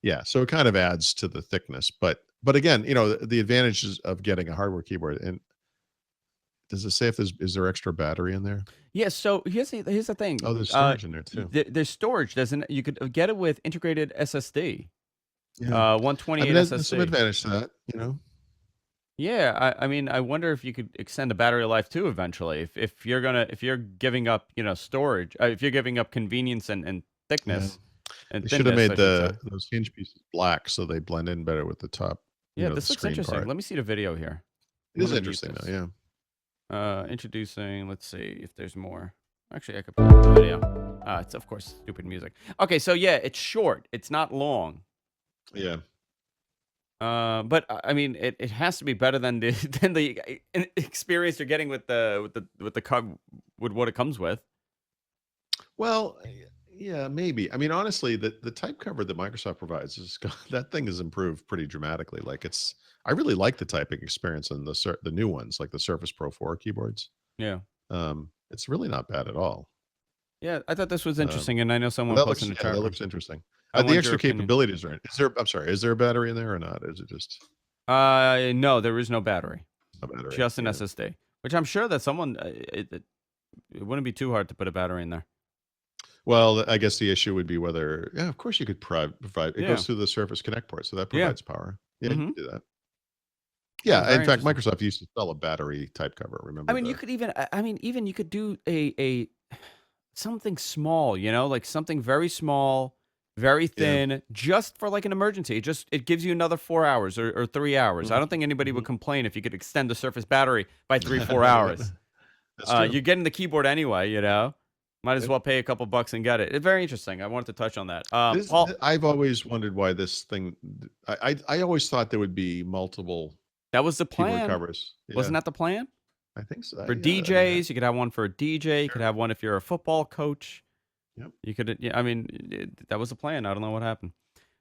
yeah, so it kind of adds to the thickness. But again, the advantages of getting a hardware keyboard. And does it say if is there extra battery in there? Yeah. So here's the thing. Oh, there's storage in there too. There's storage. You could get it with integrated SSD. Yeah, I 128 mean, there's some SSD. advantage to that. Yeah, I mean, I wonder if you could extend the battery life too eventually. If you're giving up, storage, if you're giving up convenience and thickness and They should have thinness, made I should say. those hinge pieces black so they blend in better with the top. Yeah, The this looks screen interesting. part. Let me see the video here. It is I'm gonna mute interesting this. though. Yeah. Introducing. Let's see if there's more. Actually, I could put up the video. It's of course stupid music. Okay, so yeah, it's short. It's not long. Yeah. But I mean, it has to be better than the than the experience you're getting with with what it comes with. Well, yeah, maybe. I mean, honestly, the type cover that Microsoft provides that thing has improved pretty dramatically. Like I really like the typing experience on the new ones, like the Surface Pro 4 keyboards. Yeah. It's really not bad at all. Yeah, I thought this was Um, interesting, and I know someone that posted looks in the yeah, chat that room. looks interesting. I The want extra your opinion. capabilities are. I'm sorry. Is there a battery in there or not? Is it just No, there is no battery, a battery? just an Yeah. SSD. Which I'm sure that someone it wouldn't be too hard to put a battery in there. Well, I guess the issue would be whether, yeah, of course you could provide. It Yeah. goes through the Surface Connect port, so that Yeah. provides power. Yeah, you Mhm. can do that. Yeah, very in fact, interesting. Microsoft used to sell a battery type cover. Remember? I mean, you could even. I mean, even you could do a something small. Like something very small, very thin, just for like an emergency. It gives you another 4 hours or 3 hours. I don't think anybody would complain if you could extend the Surface battery by 3-4 hours. That's true. You're getting the keyboard anyway. Might as well pay a couple bucks and get it. It's very interesting. I wanted to touch on that. Paul, I've always wondered why this thing. I always thought there would be multiple that was the keyboard plan. covers. Wasn't Yeah, that the plan? I think so. For Yeah, I mean, DJs, you could have one for a DJ. You could have one if you're a football coach. Yep. You could. Yeah, I mean, that was the plan. I don't know what happened.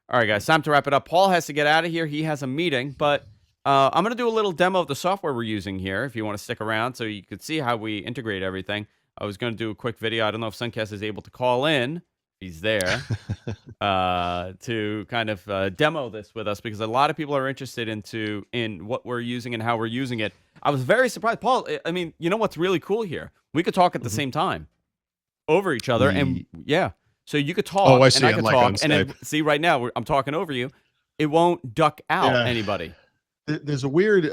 All right, guys, time to wrap it up. Paul has to get out of here. He has a meeting, but I'm going to do a little demo of the software we're using here if you want to stick around so you could see how we integrate everything. I was going to do a quick video. I don't know if Suncast is able to call in. If He's there to kind of demo this with us because a lot of people are interested in what we're using and how we're using it. I was very surprised, Paul. I mean, you know what's really cool here? We could talk at the same time over each other, and yeah, so you could talk, I see. and I could Unlike talk, on and then Skype. see right now I'm talking over you. It won't duck out Yeah. anybody. There's a weird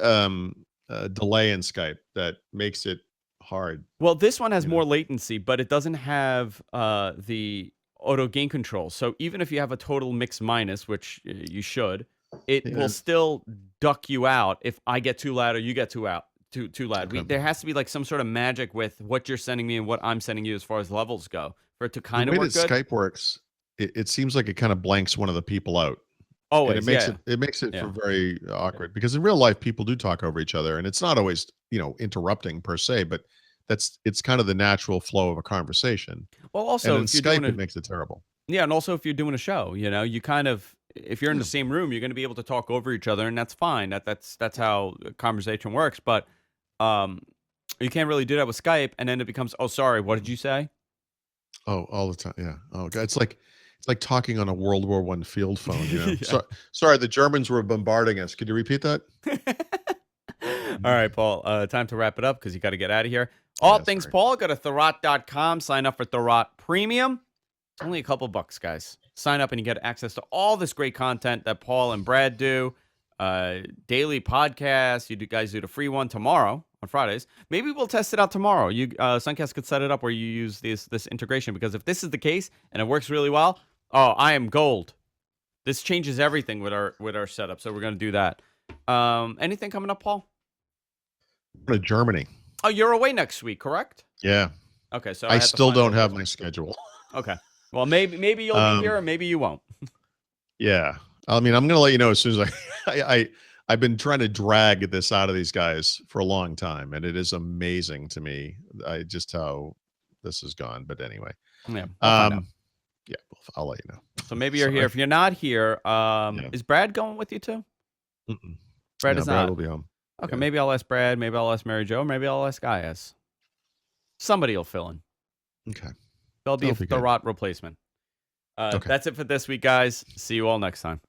delay in Skype that makes it hard. Well, this one has You more know? latency, but it doesn't have the auto gain control. So even if you have a total mix minus, which you should, it Yeah. will still duck you out if I get too loud or you get too loud. Okay. There has to be like some sort of magic with what you're sending me and what I'm sending you as far as levels go for it to kind The of way work that good. Skype works, it seems like it kind of blanks one of the people out. And Always, it makes yeah. it makes it Yeah. for very awkward because in real life people do talk over each other and it's not always, interrupting per se, but it's kind of the natural flow of a conversation. Well, And also in if you're Skype doing it makes it terrible. yeah, and also if you're doing a show, you kind of if you're in the same room, you're going to be able to talk over each other, and that's fine. That's how conversation works. But you can't really do that with Skype, and then it becomes, oh, sorry, what did you say? Oh, all the time. Yeah. Oh God. It's like talking on a World War I field phone, Yeah. So sorry, the Germans were bombarding us. Could you repeat that? All right, Paul. Time to wrap it up because you got to get out of here. All Yeah, things sorry. Paul, go to Thurrott.com, sign up for Thurrott Premium. It's only a couple bucks, guys. Sign up and you get access to all this great content that Paul and Brad do. Daily podcasts. Guys do the free one tomorrow on Fridays. Maybe we'll test it out tomorrow. Suncast could set it up where you use this integration because if this is the case and it works really well, oh, I am gold. This changes everything with our setup. So we're gonna do that. Anything coming up, Paul? Go to Germany. Oh, you're away next week, correct? Yeah. Okay, so I have to still find don't out have those- my schedule. Okay. Well, maybe you'll be here, or maybe you won't. Yeah. I mean, I'm going to let you know as soon as I've been trying to drag this out of these guys for a long time, and it is amazing to me. Just how this has gone. But anyway, Yeah. We'll find out. yeah, I'll let you know. So maybe you're here. Sorry. If you're not here, Yeah. is Brad going with you too? Mm-mm. Brad No, is Brad not. will be home. Okay, Yeah. maybe I'll ask Brad. Maybe I'll ask Mary Jo. Maybe I'll ask Gaius. Somebody will fill in. Okay. There'll be a That'll be good. Thurrott replacement. Okay. That's it for this week, guys. See you all next time.